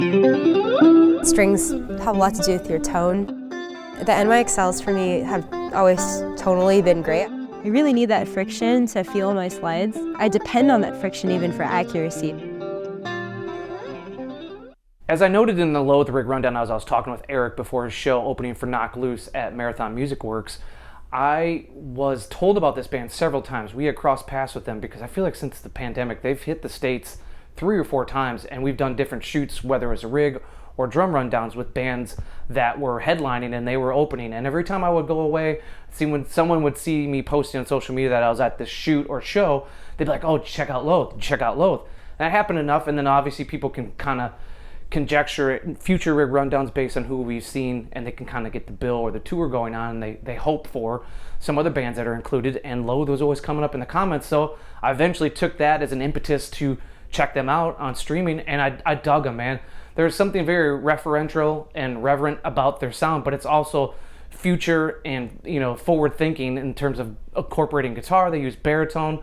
Strings have a lot to do with your tone. The NYXLs for me have always tonally been great. I really need that friction to feel my slides. I depend on that friction even for accuracy. As I noted in the Loathe rig rundown as I was talking with Erik before his show opening for Knocked Loose at Marathon Music Works, I was told about this band several times. We had crossed paths with them because I feel like since the pandemic they've hit the States 3 or 4 times, and we've done different shoots, whether it was a rig or drum rundowns with bands that were headlining and they were opening. And every time I would go away, see when someone would see me posting on social media that I was at this shoot or show, they'd be like, oh, check out Loathe, check out Loathe. And that happened enough, and then obviously people can kind of conjecture future rig rundowns based on who we've seen, and they can kind of get the bill or the tour going on, and they hope for some other bands that are included, and Loathe was always coming up in the comments. So I eventually took that as an impetus to check them out on streaming, and I dug them, man. There's something very referential and reverent about their sound, but it's also future and, you know, forward thinking in terms of incorporating guitar. They use baritone,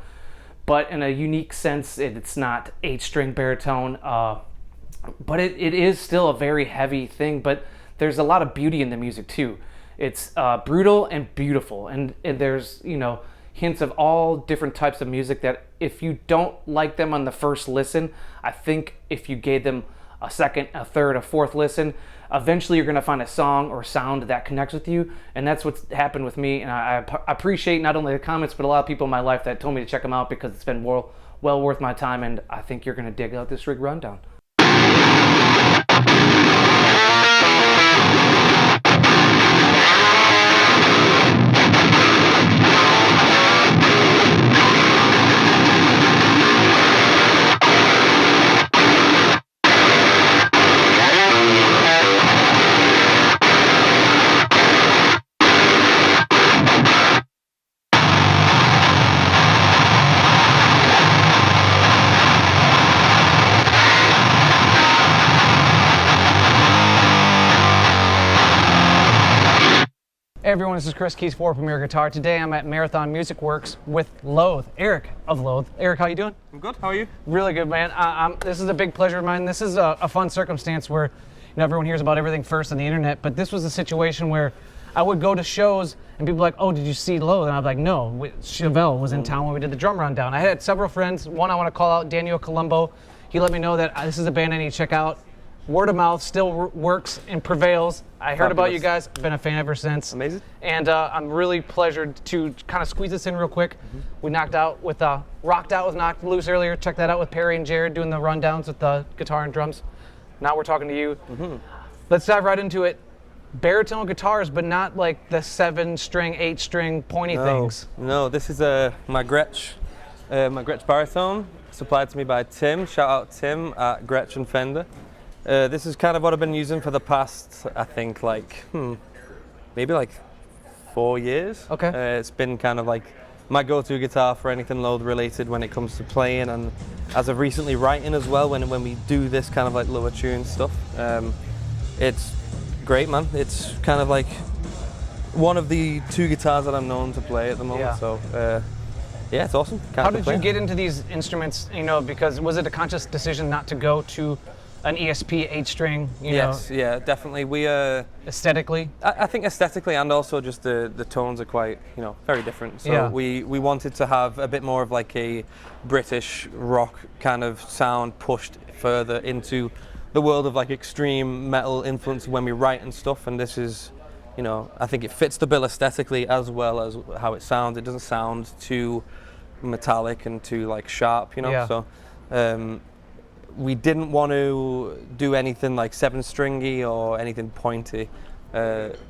but in a unique sense. It's not 8-string baritone, but it is still a very heavy thing, but there's a lot of beauty in the music too. It's brutal and beautiful, and there's, you know, hints of all different types of music that if you don't like them on the first listen, I think if you gave them a second, a third, a fourth listen, eventually you're going to find a song or sound that connects with you, and that's what's happened with me. And I appreciate not only the comments, but a lot of people in my life that told me to check them out because it's been well worth my time, and I think you're going to dig out this rig rundown. Hey everyone, this is Chris Kies for Premier Guitar. Today I'm at Marathon Music Works with Loathe, Erik of Loathe. Erik, how you doing? I'm good, how are you? Really good, man. This is a big pleasure of mine. This is a fun circumstance where, you know, everyone hears about everything first on the internet, but this was a situation where I would go to shows and people were like, oh, did you see Loathe? And I was like, no, Chevelle was in town when we did the drum rundown. I had several friends. One I want to call out, Daniel Colombo. He let me know that this is a band I need to check out. Word of mouth still works and prevails. I heard about you guys, been a fan ever since. Amazing. And I'm really pleasured to kind of squeeze this in real quick. We rocked out with Knocked Loose earlier. Check that out with Perry and Jared doing the rundowns with the guitar and drums. Now we're talking to you. Let's dive right into it. Baritone guitars, but not like the 7-string, 8-string pointy things. No, this is my Gretsch baritone, supplied to me by Tim. Shout out Tim at Gretsch and Fender. This is kind of what I've been using for the past, I think, maybe 4 years. Okay. It's been kind of like my go-to guitar for anything Loathe related when it comes to playing, and as of recently writing as well when we do this kind of like lower tune stuff. It's great, man. It's kind of like one of the 2 guitars that I'm known to play at the moment. Yeah. So yeah, it's awesome. How did you get into these instruments? You know, because was it a conscious decision not to go to an ESP 8-string? Yes, yeah, definitely. We aesthetically. I think aesthetically, and also just the tones are quite, you know, very different. So yeah. we wanted to have a bit more of like a British rock kind of sound pushed further into the world of like extreme metal influence when we write and stuff. And this is, you know, I think it fits the bill aesthetically as well as how it sounds. It doesn't sound too metallic and too like sharp, you know. Yeah. So we didn't want to do anything like 7-stringy or anything pointy,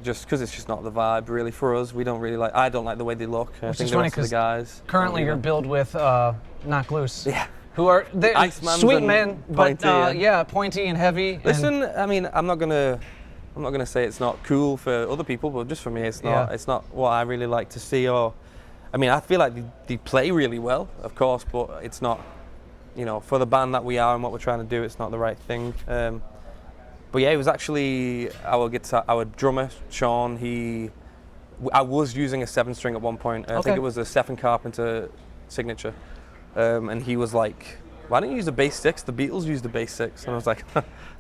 just because it's just not the vibe really for us. We don't really like. I don't like the way they look. I think the rest of the guys. Currently, you're billed with Knocked Loose. Yeah. Who are sweet men, but pointy, yeah, pointy and heavy. Listen, I mean, I'm not gonna say it's not cool for other people, but just for me, it's not. Yeah. It's not what I really like to see. Or, I mean, I feel like they play really well, of course, but it's not. You know, for the band that we are and what we're trying to do, it's not the right thing. But yeah, it was actually our drummer, Sean. I was using a 7-string at one point. I think it was a Stephen Carpenter signature. And he was like, why don't you use the bass six? The Beatles used the bass six. And I was like,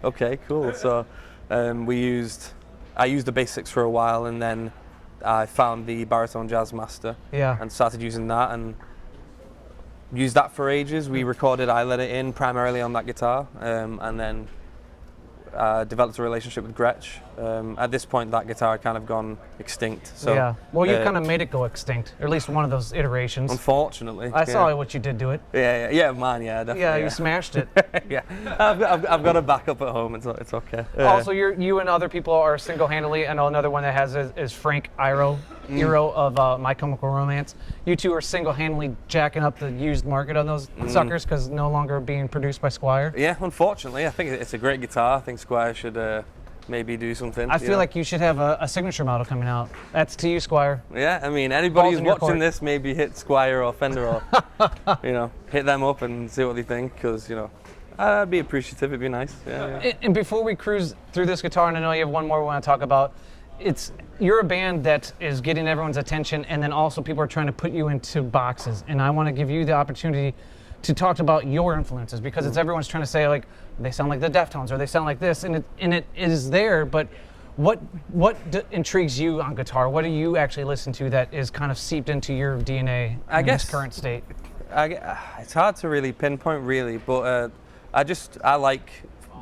okay, cool. So I used the bass six for a while, and then I found the Baritone Jazz Master and started using that and used that for ages. We recorded I Let It In primarily on that guitar, and then developed a relationship with Gretsch. At this point, that guitar had kind of gone extinct. So, yeah. Well, you kind of made it go extinct, or at least one of those iterations. Unfortunately. I saw what you did to it. Yeah, mine, yeah, definitely. Yeah, you smashed it. Yeah, I've got a backup at home. It's okay. Also, you and other people are single-handedly. I know another one that has is Frank Iero of My Chemical Romance. You two are single-handedly jacking up the used market on those suckers because no longer being produced by Squier. Yeah, unfortunately, I think it's a great guitar. I think Squier should maybe do something. I feel like you should have a signature model coming out. That's to you, Squier. Yeah, I mean, anybody who's watching this, maybe hit Squier or Fender or, hit them up and see what they think, because, I'd be appreciative. It'd be nice. Yeah. And before we cruise through this guitar, and I know you have one more we want to talk about, you're a band that is getting everyone's attention, and then also people are trying to put you into boxes. And I want to give you the opportunity to talk about your influences, because everyone's trying to say, like, they sound like the Deftones or they sound like this, and it is there. But what intrigues you on guitar? What do you actually listen to that is kind of seeped into your DNA in this current state? It's hard to really pinpoint, really, but I like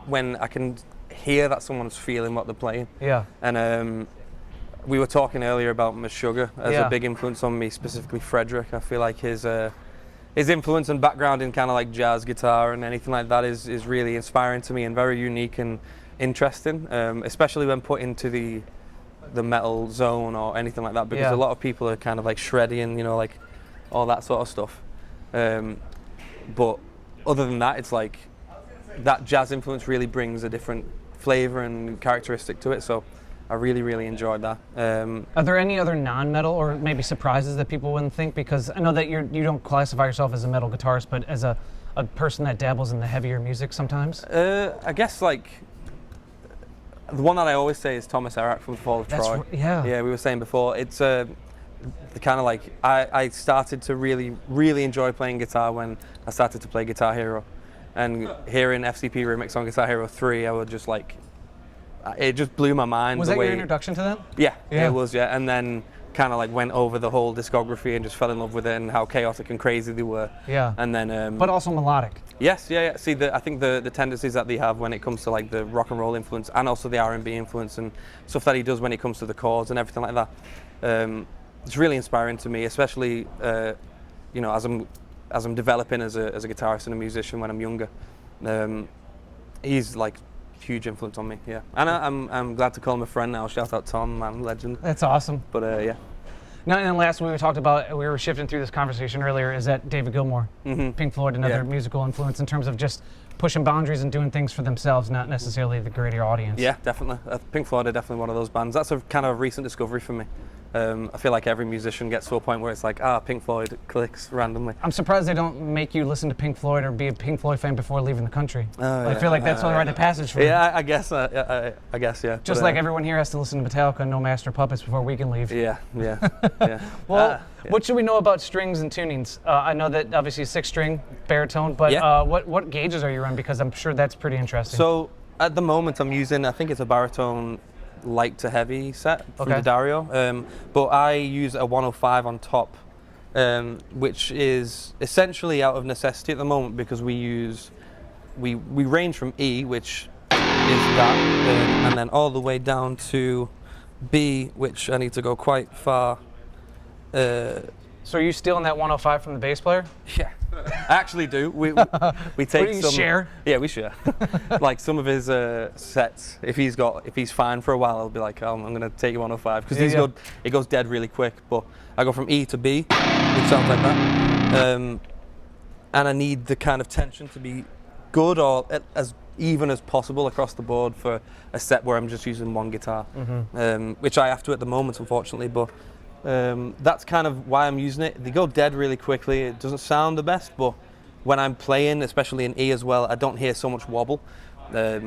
when I can hear that someone's feeling what they're playing. Yeah. And we were talking earlier about Meshuggah as a big influence on me, specifically Frederick. I feel like his influence and background in kind of like jazz guitar and anything like that is really inspiring to me and very unique and interesting, especially when put into the metal zone or anything like that, because a lot of people are kind of like shredding, like all that sort of stuff. But other than that, it's like that jazz influence really brings a different flavor and characteristic to it. So I really, really enjoyed that. Are there any other non-metal or maybe surprises that people wouldn't think? Because I know that you don't classify yourself as a metal guitarist, but as a person that dabbles in the heavier music sometimes? I guess like the one that I always say is Thomas Erak from The Fall of Troy. Yeah, we were saying before, it's the kind of like, I started to really, really enjoy playing guitar when I started to play Guitar Hero. And hearing FCP Remix on Guitar Hero 3, I would just like, it just blew my mind. Was that your introduction to them? Yeah, it was, and then kind of like went over the whole discography and just fell in love with it and how chaotic and crazy they were. Yeah. And then... but also melodic. Yes, yeah. See, I think the tendencies that they have when it comes to like the rock and roll influence and also the R&B influence and stuff that he does when it comes to the chords and everything like that, it's really inspiring to me, especially, as I'm developing as a guitarist and a musician when I'm younger. He's like huge influence on me, yeah. And I'm glad to call him a friend now. Shout out Tom, man, legend. That's awesome. But yeah. Now, and last we talked about, we were shifting through this conversation earlier, is that David Gilmour, Pink Floyd, another musical influence in terms of just pushing boundaries and doing things for themselves, not necessarily the greater audience. Yeah, definitely. Pink Floyd are definitely one of those bands. That's a kind of recent discovery for me. I feel like every musician gets to a point where it's like, Pink Floyd clicks randomly. I'm surprised they don't make you listen to Pink Floyd or be a Pink Floyd fan before leaving the country. I feel like that's a rite of passage for them. Yeah, I guess, yeah. Just like everyone here has to listen to Metallica and No Master Puppets before we can leave. Yeah. Well, what should we know about strings and tunings? I know that obviously 6-string baritone, but what gauges are you on? Because I'm sure that's pretty interesting. So at the moment I'm using, I think it's a baritone light to heavy set from the Dario, but I use a 105 on top, which is essentially out of necessity at the moment because we range from E, which is that, and then all the way down to B, which I need to go quite far. So are you stealing that 105 from the bass player? Yeah, I actually do. We take some. Share? Yeah, we share. Like some of his sets, if he's fine for a while, I'll be like, I'm gonna take you 105 because it goes dead really quick. But I go from E to B, which sounds like that, and I need the kind of tension to be good or as even as possible across the board for a set where I'm just using one guitar, which I have to at the moment, unfortunately, but. That's kind of why I'm using it. They go dead really quickly. It doesn't sound the best, but when I'm playing, especially in E as well, I don't hear so much wobble,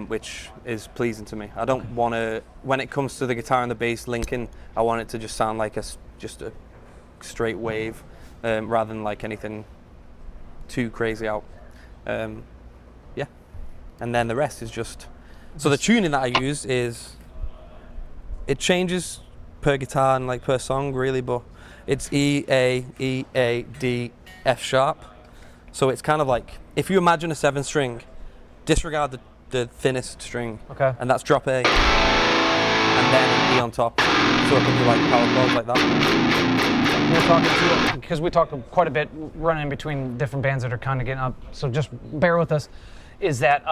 which is pleasing to me. I don't want to, when it comes to the guitar and the bass linking, I want it to just sound like just a straight wave, rather than like anything too crazy out. Yeah, and then the rest is just. So the tuning that I use is, it changes per guitar and like per song really, but it's E, A, D, F sharp. So it's kind of like, if you imagine a 7-string, disregard the thinnest string, Okay. and that's drop A, and then an E on top. So it can be like power chords like that. We're talking to, because we talk quite a bit running in between different bands that are kind of getting up, so just bear with us, is that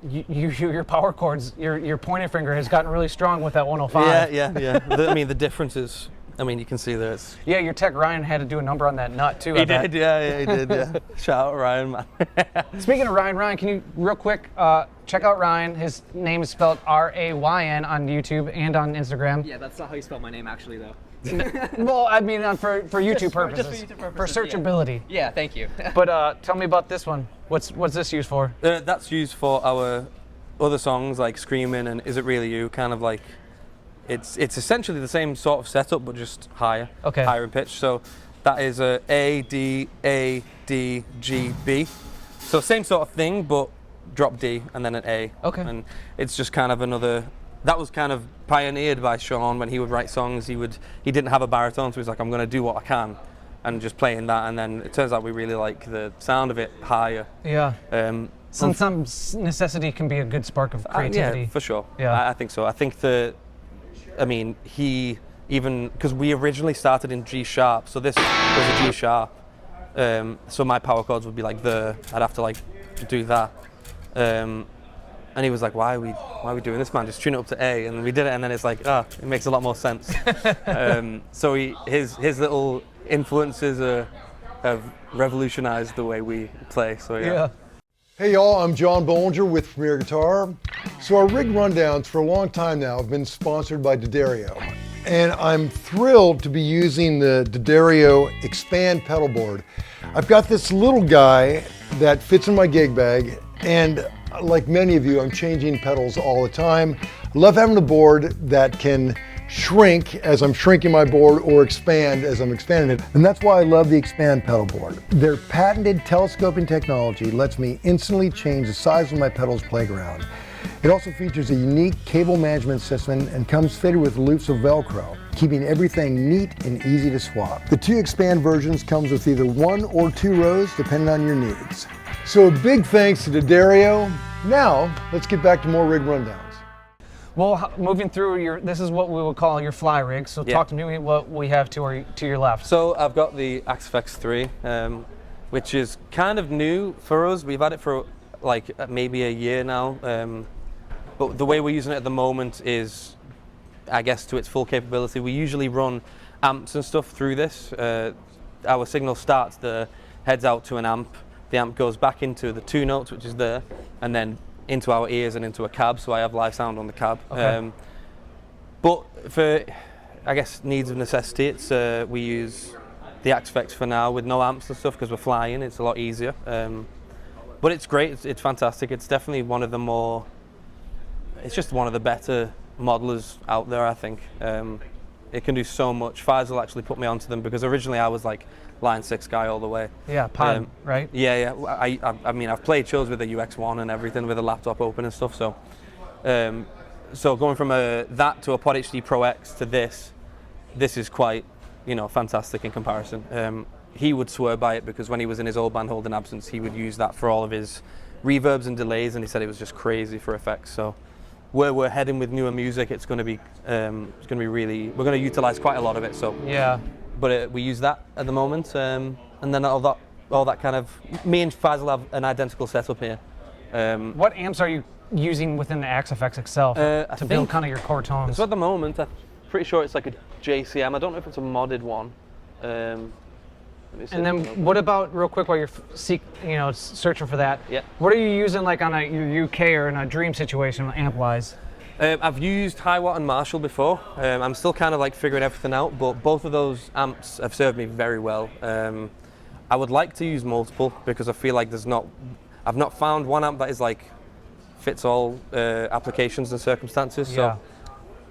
your power chords, your pointer finger has gotten really strong with that 105. Yeah. I mean, the difference is, I mean, you can see there it's... Yeah, your tech Ryan had to do a number on that nut too. He did, yeah. Shout out Ryan, man. Speaking of Ryan, can you real quick check out Ryan? His name is spelled R-A-Y-N on YouTube and on Instagram. Yeah, that's not how you spell my name actually, though. Well, I mean, for YouTube purposes. Just for YouTube For purposes, searchability. Yeah, thank you. But tell me about this one. What's this used for? That's used for our other songs like Screaming and Is It Really You, kind of like, it's essentially the same sort of setup but just higher, Okay. higher in pitch. So that is A, D, G, B. So same sort of thing but drop D and then an A. Okay. And it's just kind of another, that was kind of pioneered by Sean when he would write songs. He didn't have a baritone, so he's like, I'm going to do what I can, and just playing that. And then it turns out we really like the sound of it higher. Yeah. Some necessity can be a good spark of creativity. Yeah, for sure. Yeah. I think so. I think he even, because we originally started in G sharp, so this was a G sharp. So my power chords would be like I'd have to like do that. And he was like, why are we doing this, man? Just tune it up to A. And we did it, and then it's like, it makes a lot more sense. So his little influences have revolutionized the way we play. So yeah. Hey y'all, I'm John Bohlinger with Premier Guitar. So our rig rundowns for a long time now have been sponsored by D'Addario. And I'm thrilled to be using the D'Addario Expand Pedalboard. I've got this little guy that fits in my gig bag, and like many of you, I'm changing pedals all the time. I love having a board that can shrink as I'm shrinking my board or expand as I'm expanding it. And that's why I love the Expand pedal board. Their patented telescoping technology lets me instantly change the size of my pedal's playground. It also features a unique cable management system and comes fitted with loops of Velcro, keeping everything neat and easy to swap. The two Expand versions comes with either 1 or 2 rows depending on your needs. So a big thanks to D'Addario. Now, let's get back to more rig rundowns. Well, moving through this is what we would call your fly rig. So talk to me what we have to your left. So I've got the Axefx 3, which is kind of new for us. We've had it for like maybe a year now. But the way we're using it at the moment is, I guess, to its full capability. We usually run amps and stuff through this. Our signal starts there, heads out to an amp. The amp goes back into the 2 notes, which is there, and then into our ears and into a cab, so I have live sound on the cab. Okay. But for, I guess, needs of necessity, we use the Axefx for now with no amps and stuff because we're flying. It's a lot easier. But it's great. It's fantastic. It's definitely one of the more. It's just one of the better modelers out there, I think. It can do so much. Feisal actually put me onto them because originally I was like line 6 guy all the way. Yeah, pod, right? Yeah. I mean, I've played shows with a UX1 and everything with a laptop open and stuff. So, so going from that to a Pod HD Pro X to this is quite, fantastic in comparison. He would swear by it because when he was in his old band Holding Absence, he would use that for all of his reverbs and delays, and he said it was just crazy for effects. So, where we're heading with newer music, it's going to be really. We're going to utilize quite a lot of it. So yeah. But we use that at the moment, and then all that kind of. Me and Feisal have an identical setup here. What amps are you using within the Axefx itself to build kind of your core tones? So at the moment, I'm pretty sure it's like a JCM. I don't know if it's a modded one. And then what about, real quick, while you're searching for that? Yeah. What are you using like on your UK or in a dream situation amp-wise? I've used Hiwatt and Marshall before. I'm still kind of like figuring everything out, but both of those amps have served me very well. I would like to use multiple because I feel like I've not found one amp that is like fits all applications and circumstances. Yeah.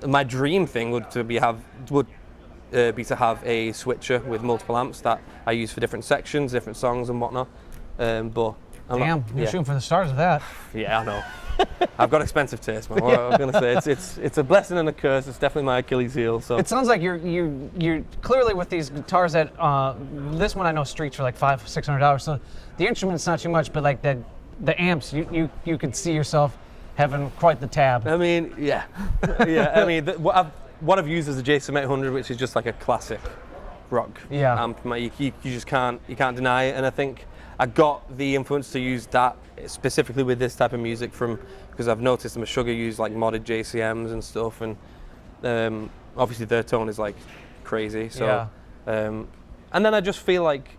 So my dream thing would be to have a switcher with multiple amps that I use for different sections, different songs and whatnot. But Damn, you're yeah. shooting for the stars with that. Yeah, I know. I've got expensive taste, man. What I was gonna say, it's a blessing and a curse. It's definitely my Achilles heel. So It sounds like you're clearly with these guitars that this one I know streets for like $500-600. So the instrument's not too much, but like the amps, you could see yourself having quite the tab. I mean, yeah, yeah. I mean, what I've used is a JSM 800, which is just like a classic rock amp. You just can't deny it. And I think I got the influence to use that specifically with this type of music because I've noticed Meshuggah use like modded JCMs and stuff, and obviously their tone is like crazy. So, and then I just feel like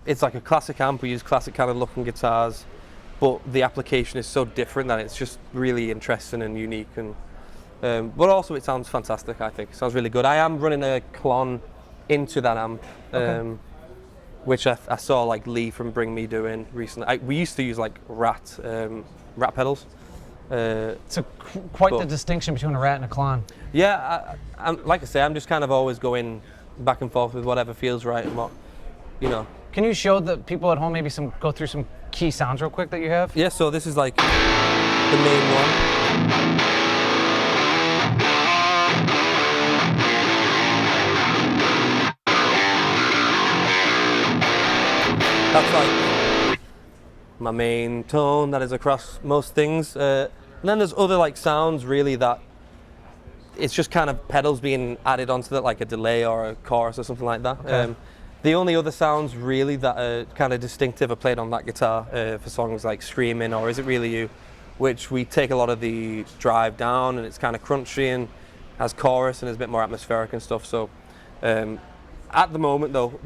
it's like a classic amp. We use classic kind of looking guitars, but the application is so different that it's just really interesting and unique. And but also it sounds fantastic. I think it sounds really good. I am running a clon into that amp. Which I saw like Lee from Bring Me doing recently. We used to use like rat pedals. It's quite the distinction between a rat and a clon. Yeah, I'm like I say, I'm just kind of always going back and forth with whatever feels right and what, you know. Can you show the people at home maybe go through some key sounds real quick that you have? Yeah, so this is like the main one. That's like my main tone that is across most things. And then there's other like sounds really that it's just kind of pedals being added onto that, like a delay or a chorus or something like that. Okay. The only other sounds really that are kind of distinctive are played on that guitar for songs like Screaming or Is It Really You, which we take a lot of the drive down and it's kind of crunchy and has chorus and is a bit more atmospheric and stuff. So at the moment though,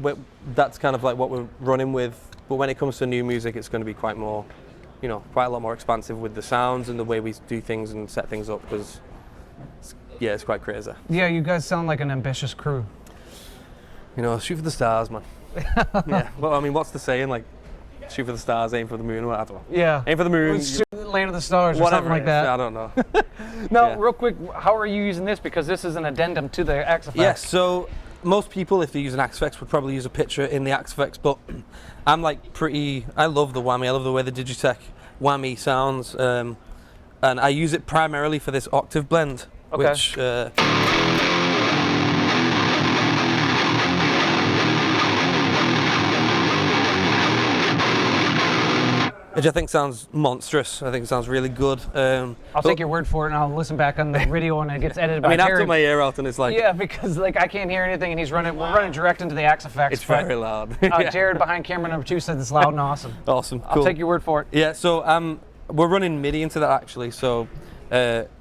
that's kind of like what we're running with. But when it comes to new music, it's going to be quite a lot more expansive with the sounds and the way we do things and set things up, because it's quite crazy. Yeah, you guys sound like an ambitious crew. You know, shoot for the stars, man. Yeah. Well, I mean, what's the saying? Like, shoot for the stars, aim for the moon. Well, I don't know. Yeah. Aim for the moon. Land of the stars or Whatever something like that. I don't know. Now, real quick, how are you using this? Because this is an addendum to the Axe-Fx. Yes, so most people, if they use an Axe-Fx, would probably use a picture in the Axe-Fx, but I'm like I love the whammy. I love the way the Digitech whammy sounds, and I use it primarily for this octave blend, which which I think sounds monstrous. I think it sounds really good. I'll take your word for it, and I'll listen back on the video when it gets edited by I mean, Jared. I took my ear out, and it's like... Yeah, because like I can't hear anything, and we're running direct into the Axe-Fx. It's very loud. Jared behind camera number 2 said it's loud and awesome. Awesome, cool. I'll take your word for it. Yeah, so we're running MIDI into that actually. So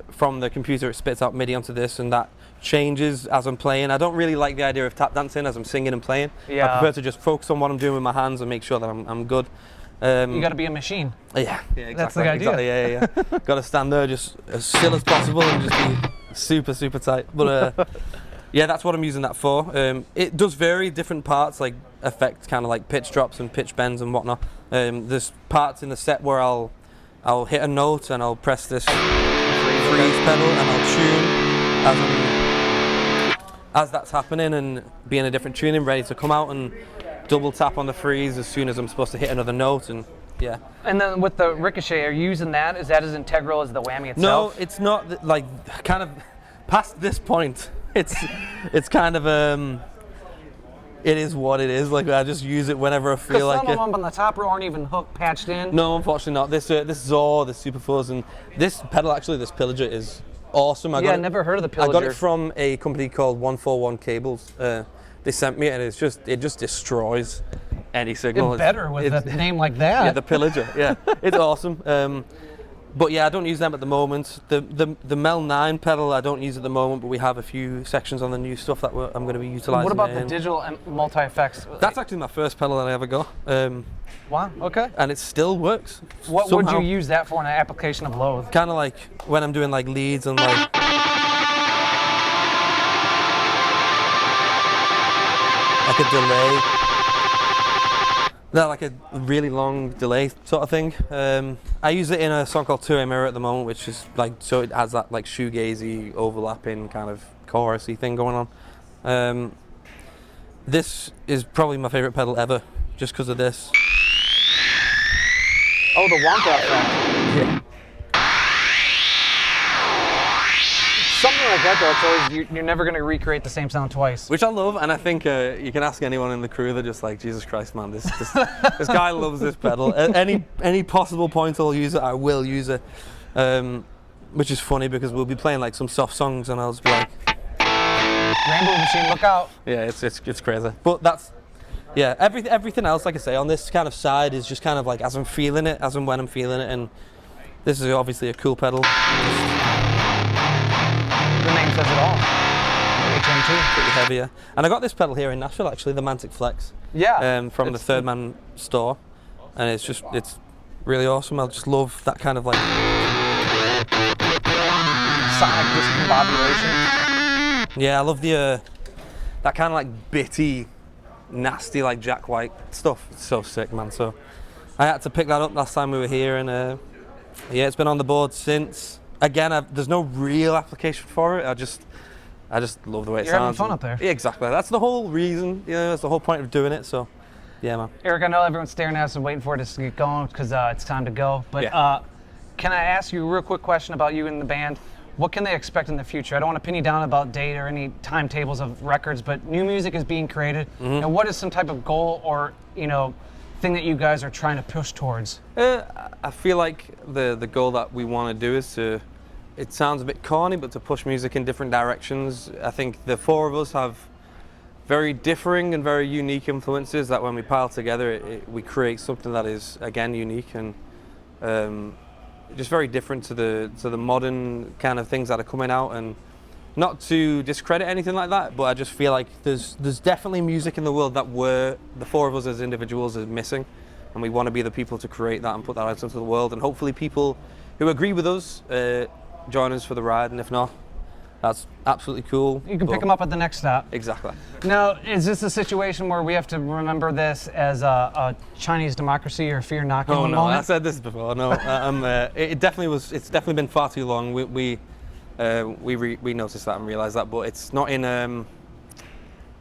from the computer, it spits out MIDI onto this, and that changes as I'm playing. I don't really like the idea of tap dancing as I'm singing and playing. Yeah. I prefer to just focus on what I'm doing with my hands and make sure that I'm good. You got to be a machine. Yeah, exactly. That's the idea. Exactly, yeah. Got to stand there just as still as possible and just be super, super tight. But yeah, that's what I'm using that for. It does vary, different parts like affect kind of like pitch drops and pitch bends and whatnot. There's parts in the set where I'll hit a note and I'll press this freeze pedal and I'll tune as that's happening and be in a different tuning, ready to come out and double tap on the freeze as soon as I'm supposed to hit another note, and yeah. And then with the ricochet, are you using that? Is that as integral as the whammy itself? No, it's not. Like kind of past this point, it's kind of it is what it is. Like I just use it whenever I feel like it. Some of them on the top row aren't even hook patched in. No, unfortunately not. This Zor, the Super Fuzz, and this pedal actually, this Pillager is awesome. I never heard of the Pillager. I got it from a company called 141 Cables. They sent me it, and it just destroys any signal. It's better with a name like that. Yeah, the Pillager. Yeah, it's awesome. But yeah, I don't use them at the moment. The Mel 9 pedal I don't use at the moment, but we have a few sections on the new stuff that I'm going to be utilising. What about the digital and multi-effects? That's actually my first pedal that I ever got. Wow, okay. And it still works. What somehow. Would you use that for in an application of Loathe? Kind of like when I'm doing like leads and like... like a delay. They're like a really long delay sort of thing. I use it in a song called Two-Way Mirror at the moment, which is like, so it has that like shoegazy overlapping kind of chorusy thing going on. This is probably my favourite pedal ever, just because of this. Oh, the Wonka effect. Yeah. Something like that, though, it's always, you're never going to recreate the same sound twice. Which I love, and I think you can ask anyone in the crew, they're just like, Jesus Christ, man, this guy loves this pedal. At any possible point I'll use it, I will use it. Which is funny because we'll be playing like some soft songs and I'll just be like, Rainbow Machine, look out. yeah, it's crazy. But that's, yeah, everything else, like I say, on this kind of side is just kind of like as I'm feeling it, as and when I'm feeling it, and this is obviously a cool pedal. The name says it all. HM2. Pretty heavier. And I got this pedal here in Nashville, actually, the Mantic Flex. Yeah. From the Third Man store, and it's really awesome. I just love that kind of like Sonic discombobulation. yeah, I love the that kind of like bitty, nasty like Jack White stuff. It's so sick, man. So I had to pick that up last time we were here, and yeah, it's been on the board since. Again, there's no real application for it. I just love the way it You're sounds. having fun up there. Yeah, exactly. That's the whole reason. You know, that's the whole point of doing it. So, yeah, man. Eric, I know everyone's staring at us and waiting for it to get going because it's time to go. But Yeah. Can I ask you a real quick question about you and the band? What can they expect in the future? I don't want to pin you down about date or any timetables of records, but new music is being created. And what is some type of goal or thing that you guys are trying to push towards? I feel like the goal that we want to do is to. It sounds a bit corny, but to push music in different directions. I think the four of us have very differing and very unique influences that when we pile together, we create something that is, again, unique and just very different to the modern kind of things that are coming out. And not to discredit anything like that, but I just feel like there's definitely music in the world that the four of us as individuals are missing. And we want to be the people to create that and put that out into the world. And hopefully people who agree with us join us for the ride, and if not, that's absolutely cool. You can pick them up at the next stop. Exactly. Now, is this a situation where we have to remember this as a Chinese democracy or fear knocking Oh no, moment? I said this before. No, it definitely was. It's definitely been far too long. We noticed that and realised that, but it's not in.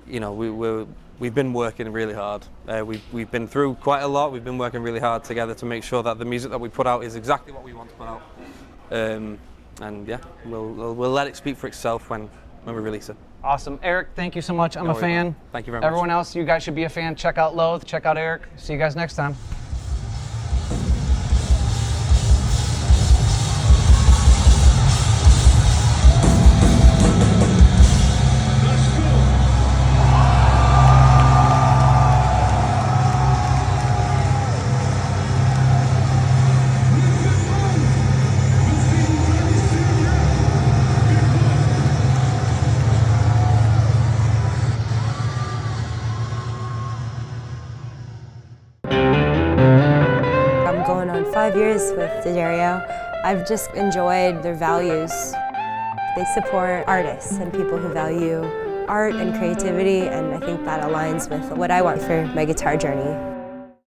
We've been working really hard. We've been through quite a lot. We've been working really hard together to make sure that the music that we put out is exactly what we want to put out. And yeah, we'll let it speak for itself when we release it. Awesome. Eric, thank you so much. I'm a fan. Thank you very much. Everyone else, you guys should be a fan. Check out Loathe, check out Eric. See you guys next time. I'm going on 5 years with D'Addario. I've just enjoyed their values. They support artists and people who value art and creativity, and I think that aligns with what I want for my guitar journey.